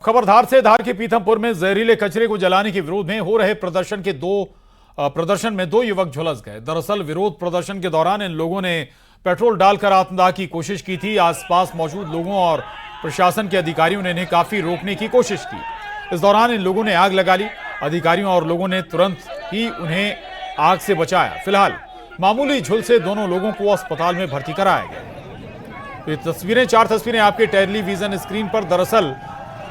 खबरदार से धार के पीथमपुर में जहरीले कचरे को जलाने के विरोध में हो रहे प्रदर्शन में दो युवक झुलस गए। दरअसल विरोध प्रदर्शन के दौरान इन लोगों ने पेट्रोल डालकर आत्मदाह की कोशिश की थी। आसपास मौजूद लोगों और प्रशासन के अधिकारियों ने इन्हें काफी रोकने की कोशिश की। इस दौरान इन लोगों ने आग लगा ली। अधिकारियों और लोगों ने तुरंत ही उन्हें आग से बचाया। फिलहाल मामूली झुलसे दोनों लोगों को अस्पताल में भर्ती कराया गया। ये चार तस्वीरें आपके टेलीविजन स्क्रीन पर। दरअसल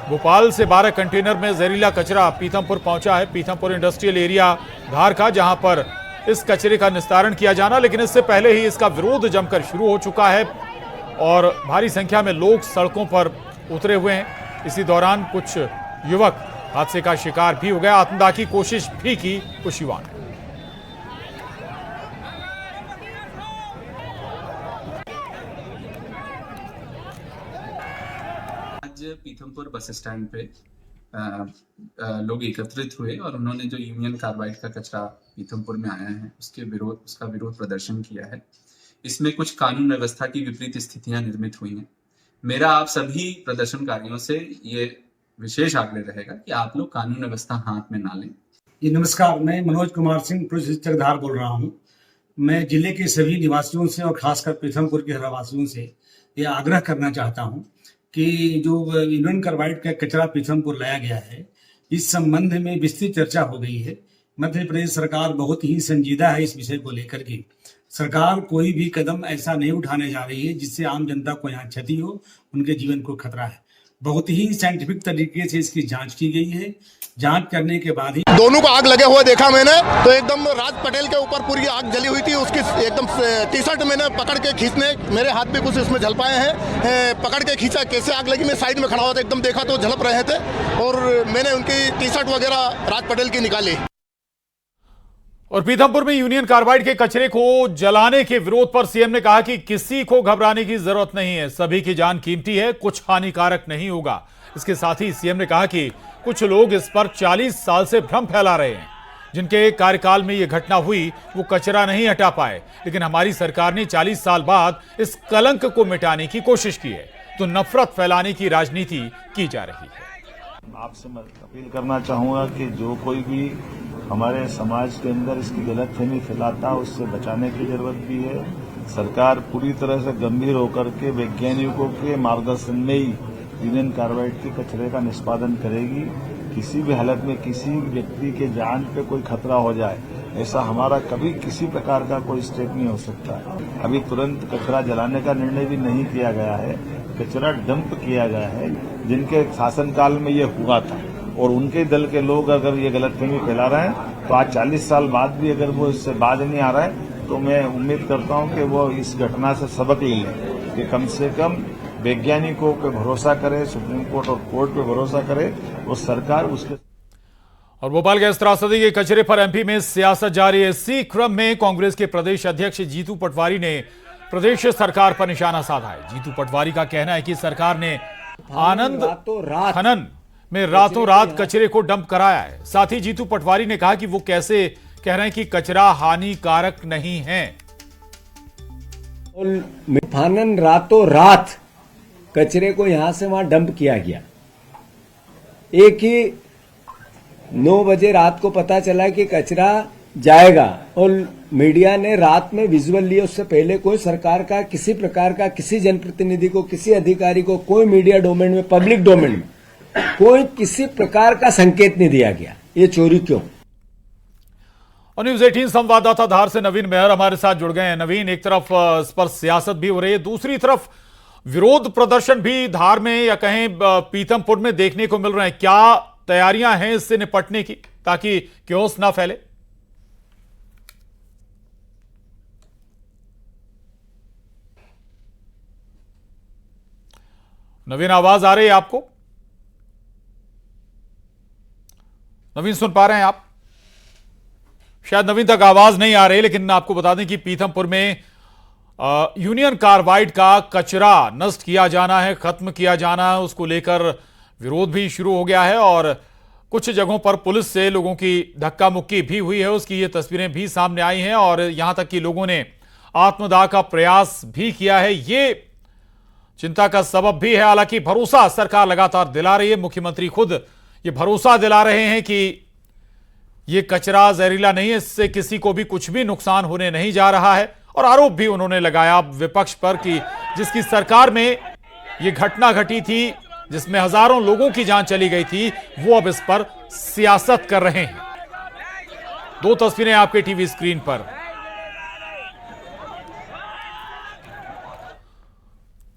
भोपाल से 12 कंटेनर में जहरीला कचरा पीथमपुर पहुंचा है। पीथमपुर इंडस्ट्रियल एरिया धार का, जहां पर इस कचरे का निस्तारण किया जाना, लेकिन इससे पहले ही इसका विरोध जमकर शुरू हो चुका है और भारी संख्या में लोग सड़कों पर उतरे हुए हैं। इसी दौरान कुछ युवक हादसे का शिकार भी हो गए। आत्मदाह की कोशिश भी की कुछ युवाओं ने। आज पीथमपुर बस स्टैंड पे लोग एकत्रित हुए और उन्होंने जो यूनियन कार्बाइड का कचरा पीथमपुर में आया है उसका विरोध प्रदर्शन किया है। इसमें कुछ कानून व्यवस्था की विपरीत स्थितियां निर्मित हुई हैं। मेरा आप सभी प्रदर्शनकारियों से ये विशेष आग्रह रहेगा कि आप लोग कानून व्यवस्था हाथ में ना लें। जी नमस्कार, मैं मनोज कुमार सिंह, पुलिस अधीक्षक धार बोल रहा हूँ। मैं जिले के सभी निवासियों से और खासकर पीथमपुर के रहवासियों से ये आग्रह करना चाहता हूँ कि जो यूनियन कार्बाइड का कचरा पीथमपुर लाया गया है, इस संबंध में विस्तृत चर्चा हो गई है। मध्य प्रदेश सरकार बहुत ही संजीदा है इस विषय को लेकर के। सरकार कोई भी कदम ऐसा नहीं उठाने जा रही है जिससे आम जनता को यहाँ क्षति हो, उनके जीवन को खतरा है। बहुत ही साइंटिफिक तरीके से इसकी जांच की गई है। जांच करने के बाद ही दोनों को आग लगे हुए देखा मैंने, तो एकदम राज पटेल के ऊपर पूरी आग जली हुई थी। उसकी एकदम टी शर्ट मैंने पकड़ के खींचने, मेरे हाथ भी कुछ इसमें झल पाए हैं, पकड़ के खींचा। कैसे आग लगी, मैं साइड में खड़ा हुआ था, एकदम देखा तो झलक रहे थे और मैंने उनकी टी शर्ट वगैरह राज पटेल की निकाली। और पीथमपुर में यूनियन कार्बाइड के कचरे को जलाने के विरोध पर सीएम ने कहा कि किसी को घबराने की जरूरत नहीं है, सभी की जान कीमती है, कुछ हानिकारक नहीं होगा। इसके साथ ही सीएम ने कहा कि कुछ लोग इस पर 40 साल से भ्रम फैला रहे हैं। जिनके कार्यकाल में यह घटना हुई वो कचरा नहीं हटा पाए, लेकिन हमारी सरकार ने 40 साल बाद इस कलंक को मिटाने की कोशिश की है, तो नफरत फैलाने की राजनीति की जा रही है। आपसे मैं अपील करना चाहूंगा कि जो कोई भी हमारे समाज के अंदर इसकी गलतफहमी फैलाता है, उससे बचाने की जरूरत भी है। सरकार पूरी तरह से गंभीर होकर के वैज्ञानिकों के मार्गदर्शन में ही यूनियन कार्बाइड के कचरे का निष्पादन करेगी। किसी भी हालत में किसी व्यक्ति के जान पे कोई खतरा हो जाए, ऐसा हमारा कभी किसी प्रकार का कोई स्टेप नहीं हो सकता। अभी तुरंत कचरा जलाने का निर्णय भी नहीं किया गया है, कचरा डंप किया गया है। जिनके शासनकाल में ये हुआ था और उनके दल के लोग अगर ये गलतफहमी फैला रहे हैं, तो आज 40 साल बाद भी अगर वो इससे बाज नहीं आ रहा है, तो मैं उम्मीद करता हूं कि वो इस घटना से सबक ले लें कि कम से कम वैज्ञानिकों पे भरोसा करे, सुप्रीम कोर्ट और कोर्ट पे भरोसा करे और सरकार उसके। और भोपाल गैस त्रासदी के कचरे पर एमपी में सियासत जारी है। इसी क्रम में कांग्रेस के प्रदेश अध्यक्ष जीतू पटवारी ने प्रदेश सरकार पर निशाना साधा है। जीतू पटवारी का कहना है कि सरकार ने आनंद खनन में रातों रात कचरे को डंप कराया है। साथ ही जीतू पटवारी ने कहा कि वो कैसे कह रहे हैं कि कचरा हानिकारक नहीं है। खनन रातों रात कचरे को यहां से वहां डंप किया गया। एक ही 9 बजे रात को पता चला कि कचरा जाएगा और मीडिया ने रात में विजुअल लिए। उससे पहले कोई सरकार का किसी प्रकार का किसी जनप्रतिनिधि को, किसी अधिकारी को, कोई मीडिया डोमेन में, पब्लिक डोमेन में कोई किसी प्रकार का संकेत नहीं दिया गया। ये चोरी क्यों? और न्यूज 18 संवाददाता धार से नवीन मेहर हमारे साथ जुड़ गए हैं। नवीन, एक तरफ इस पर सियासत भी हो रही है, दूसरी तरफ विरोध प्रदर्शन भी धार में या कहीं पीथमपुर में देखने को मिल रहे हैं। क्या तैयारियां हैं इससे निपटने की ताकि क्योस ना फैले? नवीन, आवाज आ रही है आपको? नवीन, सुन पा रहे हैं आप? शायद नवीन तक आवाज नहीं आ रही, लेकिन आपको बता दें कि पीथमपुर में यूनियन कार्बाइड का कचरा नष्ट किया जाना है, खत्म किया जाना है, उसको लेकर विरोध भी शुरू हो गया है और कुछ जगहों पर पुलिस से लोगों की धक्का मुक्की भी हुई है। उसकी ये तस्वीरें भी सामने आई हैं और यहां तक कि लोगों ने आत्मदाह का प्रयास भी किया है। ये चिंता का सबब भी है। हालांकि भरोसा सरकार लगातार दिला रही है। मुख्यमंत्री खुद ये भरोसा दिला रहे हैं कि ये कचरा जहरीला नहीं है, इससे किसी को भी कुछ भी नुकसान होने नहीं जा रहा है। और आरोप भी उन्होंने लगाया विपक्ष पर कि जिसकी सरकार में ये घटना घटी थी, जिसमें हजारों लोगों की जान चली गई थी, वो अब इस पर सियासत कर रहे हैं। दो तस्वीरें आपके टीवी स्क्रीन पर।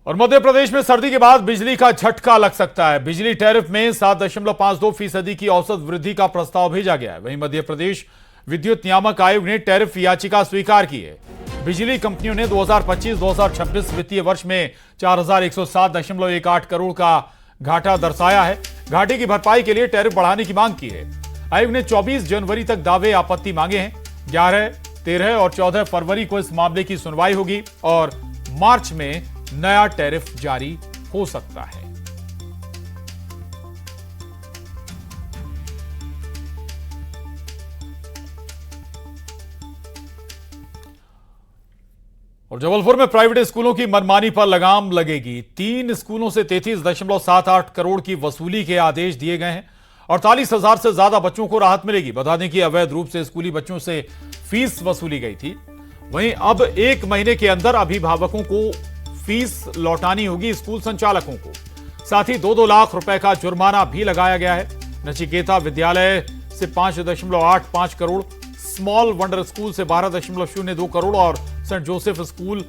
और मध्य प्रदेश में सर्दी के बाद बिजली का झटका लग सकता है। बिजली टैरिफ में 7.52% की औसत वृद्धि का प्रस्ताव भेजा गया है। वहीं मध्य प्रदेश विद्युत नियामक आयोग ने टैरिफ याचिका स्वीकार की है। बिजली कंपनियों ने 2025-2026 वित्तीय वर्ष में 4107.18 करोड़ का घाटा दर्शाया है। घाटे की भरपाई के लिए टैरिफ बढ़ाने की मांग की है। आयोग ने 24 जनवरी तक दावे आपत्ति मांगे हैं। 11, 13 और 14 फरवरी को इस मामले की सुनवाई होगी और मार्च में नया टैरिफ जारी हो सकता है। और जबलपुर में प्राइवेट स्कूलों की मनमानी पर लगाम लगेगी। 3 स्कूलों से 33.78 करोड़ की वसूली के आदेश दिए गए हैं। 48,000 से ज्यादा बच्चों को राहत मिलेगी। बता दें कि अवैध रूप से स्कूली बच्चों से फीस वसूली गई थी। वहीं अब 1 महीने के अंदर अभिभावकों को फीस लौटानी होगी स्कूल संचालकों को। साथ ही 2-2 लाख रुपए का जुर्माना भी लगाया गया है। नचिकेता विद्यालय से 5.85 करोड़, स्मॉल वंडर स्कूल से 12.02 करोड़ और सेंट जोसेफ स्कूल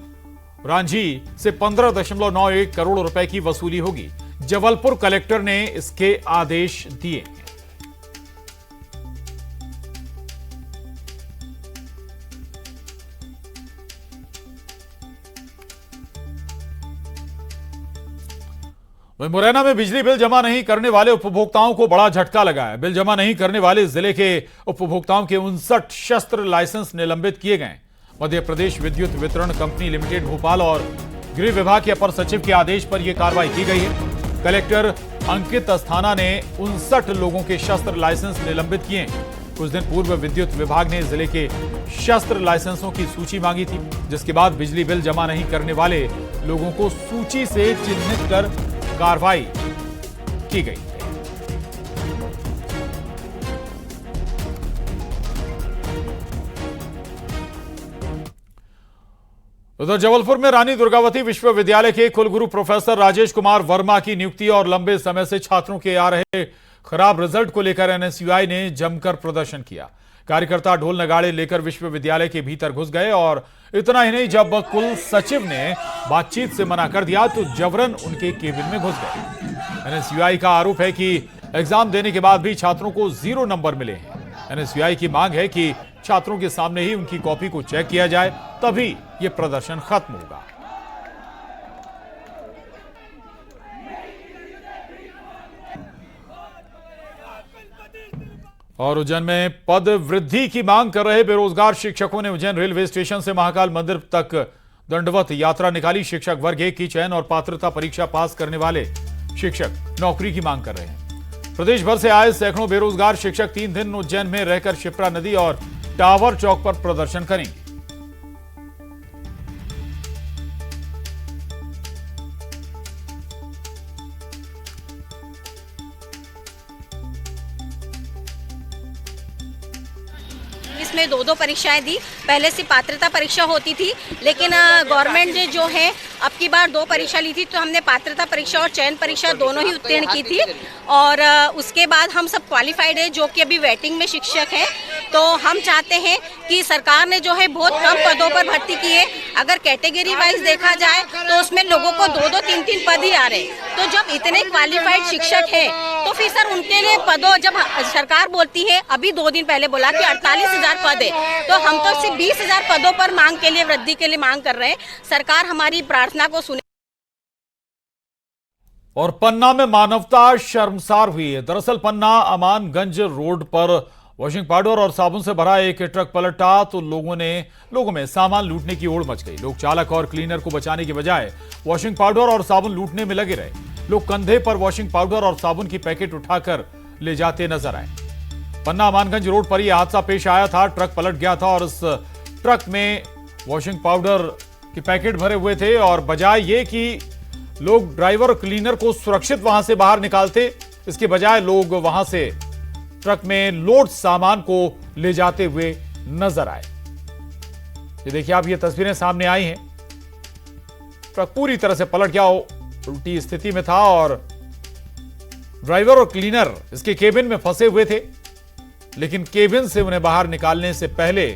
रांझी से 15.91 करोड़ रुपए की वसूली होगी। जबलपुर कलेक्टर ने इसके आदेश दिए। मुरैना में बिजली बिल जमा नहीं करने वाले उपभोक्ताओं को बड़ा झटका लगा है। बिल जमा नहीं करने वाले जिले के उपभोक्ताओं के 59 शस्त्र लाइसेंस निलंबित किए गए। मध्य प्रदेश विद्युत वितरण कंपनी लिमिटेड भोपाल और गृह विभाग के अपर सचिव के आदेश पर यह कार्रवाई की गई है। कलेक्टर अंकित अस्थाना ने 59 लोगों के शस्त्र लाइसेंस निलंबित किए। कुछ दिन पूर्व विद्युत विभाग ने जिले के शस्त्र लाइसेंसों की सूची मांगी थी, जिसके बाद बिजली बिल जमा नहीं करने वाले लोगों को सूची से चिन्हित कर कार्रवाई की गई। उधर जबलपुर में रानी दुर्गावती विश्वविद्यालय के कुलगुरु प्रोफेसर राजेश कुमार वर्मा की नियुक्ति और लंबे समय से छात्रों के आ रहे खराब रिजल्ट को लेकर एनएसयूआई ने जमकर प्रदर्शन किया। कार्यकर्ता ढोल नगाड़े लेकर विश्वविद्यालय के भीतर घुस गए और इतना ही नहीं, जब कुल सचिव ने बातचीत से मना कर दिया तो जबरन उनके केबिन में घुस गए। एनएसयूआई का आरोप है कि एग्जाम देने के बाद भी छात्रों को 0 नंबर मिले हैं। एनएसयूआई की मांग है कि छात्रों के सामने ही उनकी कॉपी को चेक किया जाए, तभी यह प्रदर्शन खत्म होगा। और उज्जैन में पद वृद्धि की मांग कर रहे बेरोजगार शिक्षकों ने उज्जैन रेलवे स्टेशन से महाकाल मंदिर तक दंडवत यात्रा निकाली। शिक्षक वर्ग 1 की चयन और पात्रता परीक्षा पास करने वाले शिक्षक नौकरी की मांग कर रहे हैं। प्रदेश भर से आए सैकड़ों बेरोजगार शिक्षक 3 दिन उज्जैन में रहकर शिप्रा नदी और टावर चौक पर प्रदर्शन करेंगे। इसमें 2 परीक्षाएं दी। पहले से पात्रता परीक्षा होती थी, लेकिन गवर्नमेंट ने जो है अब की बार 2 परीक्षा ली थी, तो हमने पात्रता परीक्षा और चयन परीक्षा दोनों ही उत्तीर्ण की थी। और उसके बाद हम सब क्वालिफाइड है, जो कि अभी वेटिंग में शिक्षक हैं। तो हम चाहते हैं कि सरकार ने जो है बहुत कम पदों पर भर्ती की है। अगर कैटेगरी वाइज देखा जाए तो उसमें लोगों को 2-2, 3-3 पद ही आ रहे हैं। तो जब इतने क्वालिफाइड शिक्षक हैं तो फिर सर उनके लिए पदों, जब सरकार बोलती है, अभी 2 दिन पहले बोला कि 48,000 पद है, तो हम तो सिर्फ 20,000 पदों पर मांग के लिए, वृद्धि के लिए मांग कर रहे हैं। सरकार हमारी प्रार्थना को सुने। और पन्ना में मानवता शर्मसार हुई है। दरअसल पन्ना अमानगंज रोड पर वॉशिंग पाउडर और साबुन से भरा एक ट्रक पलटा तो लोगों में सामान लूटने की होड़ मच गई। लोग चालक और क्लीनर को बचाने की बजाय वॉशिंग पाउडर और साबुन लूटने में लगे रहे। लोग कंधे पर वॉशिंग पाउडर और साबुन की पैकेट उठाकर ले जाते नजर आए। पन्ना अमानगंज रोड पर यह हादसा पेश आया था। ट्रक पलट गया था और इस ट्रक में वॉशिंग पाउडर के पैकेट भरे हुए थे और बजाय ये कि लोग ड्राइवर और क्लीनर को सुरक्षित वहां से बाहर निकालते, इसके बजाय लोग वहां से ट्रक में लोड सामान को ले जाते हुए नजर आए। ये देखिए आप, ये तस्वीरें सामने आई हैं। ट्रक पूरी तरह से पलट गया, उल्टी स्थिति में था और ड्राइवर और क्लीनर इसके केबिन में फंसे हुए थे, लेकिन केबिन से उन्हें बाहर निकालने से पहले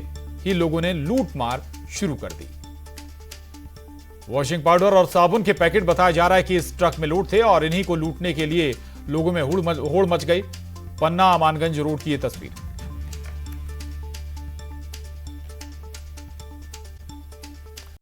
ही लोगों ने लूट मार शुरू कर दी। वॉशिंग पाउडर और साबुन के पैकेट बताया जा रहा है कि इस ट्रक में लोड थे और इन्हीं को लूटने के लिए लोगों में होड़ मच गई। पन्ना अमानगंज रोड की ये तस्वीर।